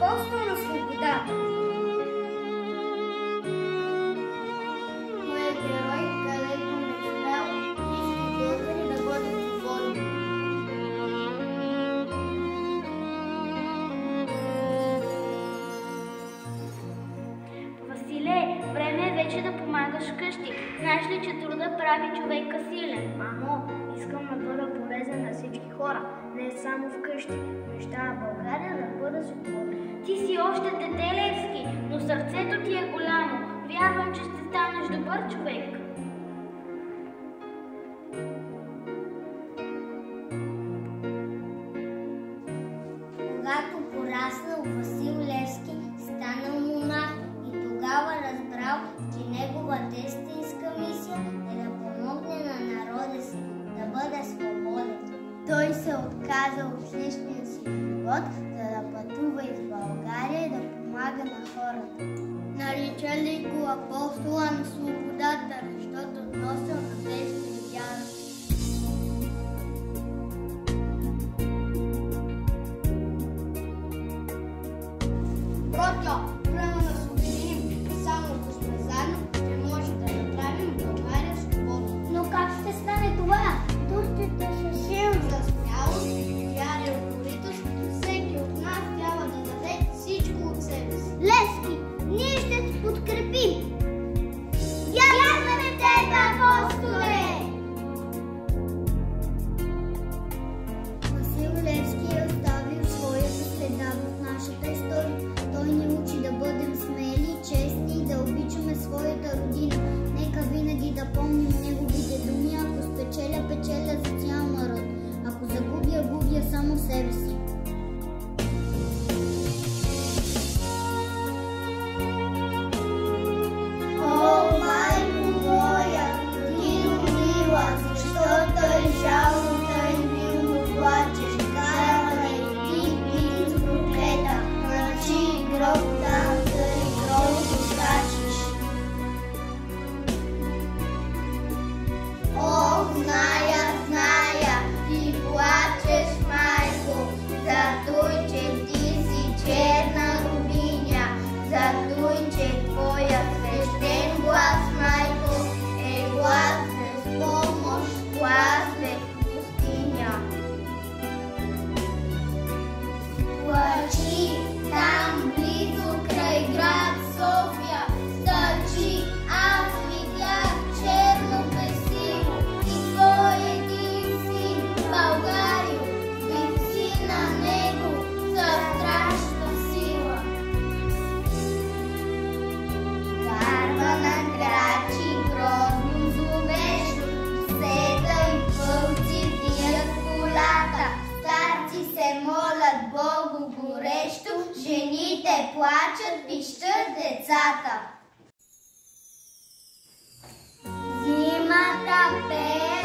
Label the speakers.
Speaker 1: апостол на свободата.
Speaker 2: Той е герой, където мечтал всички българи да бъдат свободни.
Speaker 3: Василе, време е вече да помагаш вкъщи. Знаеш ли, че труда прави човека силен?
Speaker 1: Мамо, искам да бъда полезен на всички хора, не само вкъщи. Мечтая България да бъде свободна.
Speaker 3: Ти си още дете, Левски, но сърцето ти е голямо. Вярвам, че ще станеш добър човек.
Speaker 2: Когато пораснал, Васил Левски станал монах и тогава разбрал, че неговата истинска мисия е да помогне на народа си да бъде свободен. Той се отказа от личния си живот, за да пътува из България и да помага на хората. Наричали го апостола на свободата, защото носил надежда и вяра. Братя, време да се обединим. Само ако сме заедно, ще може да направим България свободна. Но как ще стане това? Турците са силни. За смялост, вяра и упоритост, всеки от нас трябва да даде всичко от себе си. Левски, ние ще те подкрепим! Вярваме в теб, апостоле! Васил Левски е оставил своята следа в нашата история. Той ни учи да бъдем смели, честни и да обичаме своята родина. Нека винаги да помним неговите думи. Ако спечеля, печеля за цял народ. Ако загубя, губя само себе си. О, майко моя, ти умила, защото е жално тъй мило плачеш. Карай ти бити с проклета, мъчи гроб там, тъй грозно скачиш. О, зная, ти плачеш, майко, за той, че ти си черна рубиня, за той, че твоя свещен глас, майко, е глас без помощ, глас без пустиня. Плачи там близо край град София, стълчи, аз видях черно бесило и твой един син, Българио, виси на него със страшна сила. Варва на крачи, грозно зловещо, седа и пълци бият колата, старци се молят Богу горещо, жените плачат, пищат децата. Зимата пее